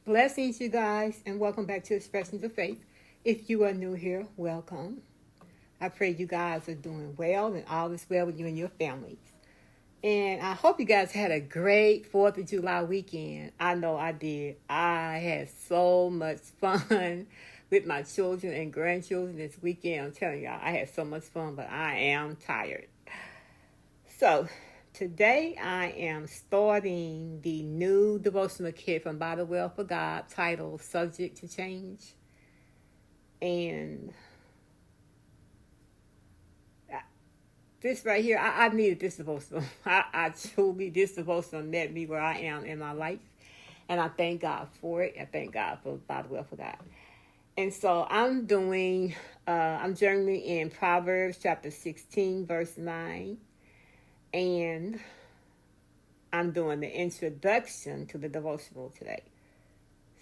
Blessings, you guys, and welcome back to Expressions of Faith. If you are new here, welcome. I pray you guys are doing well and all is well with you and your families. And I hope you guys had a great 4th of July weekend. I know I did. I had so much fun with my children and grandchildren this weekend. I'm telling y'all, I had so much fun, but I am tired. So, today I am starting the new devotional kit from By the Well for God titled Subject to Change. And this right here, I needed this devotional. This devotional met me where I am in my life. And I thank God for it. I thank God for By the Well for God. And so I'm journaling in Proverbs chapter 16, verse 9. And I'm doing the introduction to the devotional today.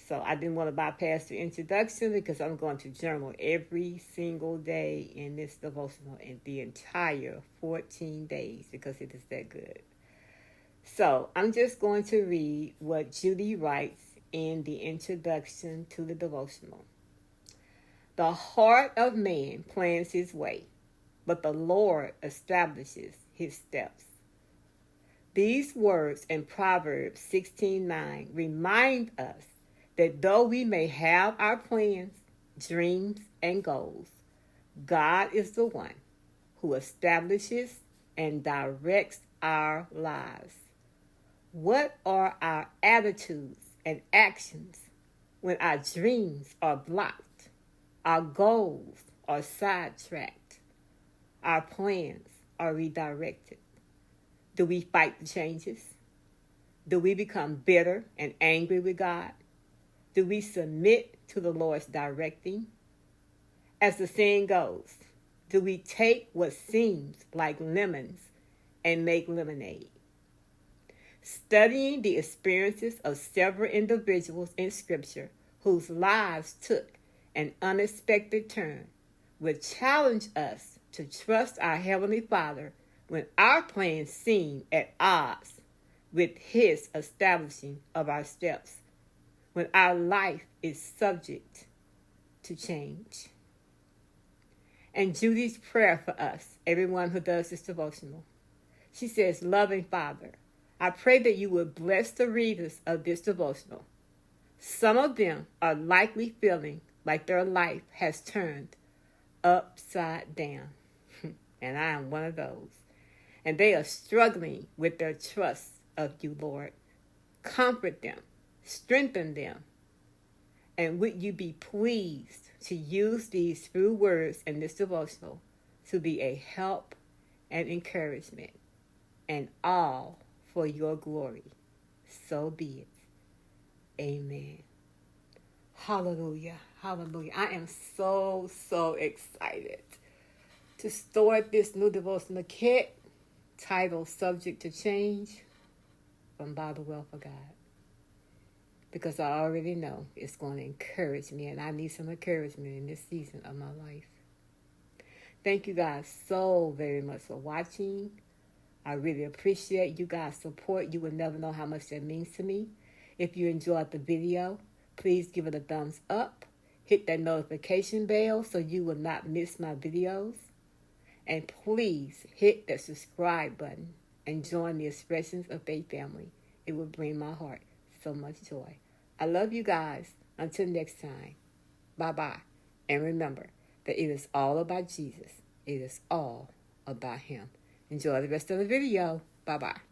So I didn't want to bypass the introduction because I'm going to journal every single day in this devotional in the entire 14 days because it is that good. So I'm just going to read what Judy writes in the introduction to the devotional. The heart of man plans his way, but the Lord establishes his steps. These words in Proverbs 16:9 remind us that though we may have our plans, dreams, and goals, God is the one who establishes and directs our lives. What are our attitudes and actions when our dreams are blocked, our goals are sidetracked, our plans are redirected? Do we fight the changes? Do we become bitter and angry with God? Do we submit to the Lord's directing? As the saying goes, do we take what seems like lemons and make lemonade? Studying the experiences of several individuals in Scripture whose lives took an unexpected turn will challenge us to trust our Heavenly Father when our plans seem at odds with His establishing of our steps, when our life is subject to change. And Judy's prayer for us, everyone who does this devotional, she says, loving Father, I pray that you will bless the readers of this devotional. Some of them are likely feeling like their life has turned upside down. And I am one of those. And they are struggling with their trust of you, Lord. Comfort them, strengthen them, and would you be pleased to use these few words in this devotional to be a help and encouragement, and all for your glory. So be it. Amen. Hallelujah. Hallelujah. I am so excited to start this new devotional kit titled Subject to Change from By the Well for God. Because I already know it's going to encourage me, and I need some encouragement in this season of my life. Thank you guys so very much for watching. I really appreciate you guys' support. You will never know how much that means to me. If you enjoyed the video, please give it a thumbs up. Hit that notification bell so you will not miss my videos. And please hit the subscribe button and join the Expressions of Faith family. It will bring my heart so much joy. I love you guys. Until next time. Bye-bye. And remember that it is all about Jesus. It is all about Him. Enjoy the rest of the video. Bye-bye.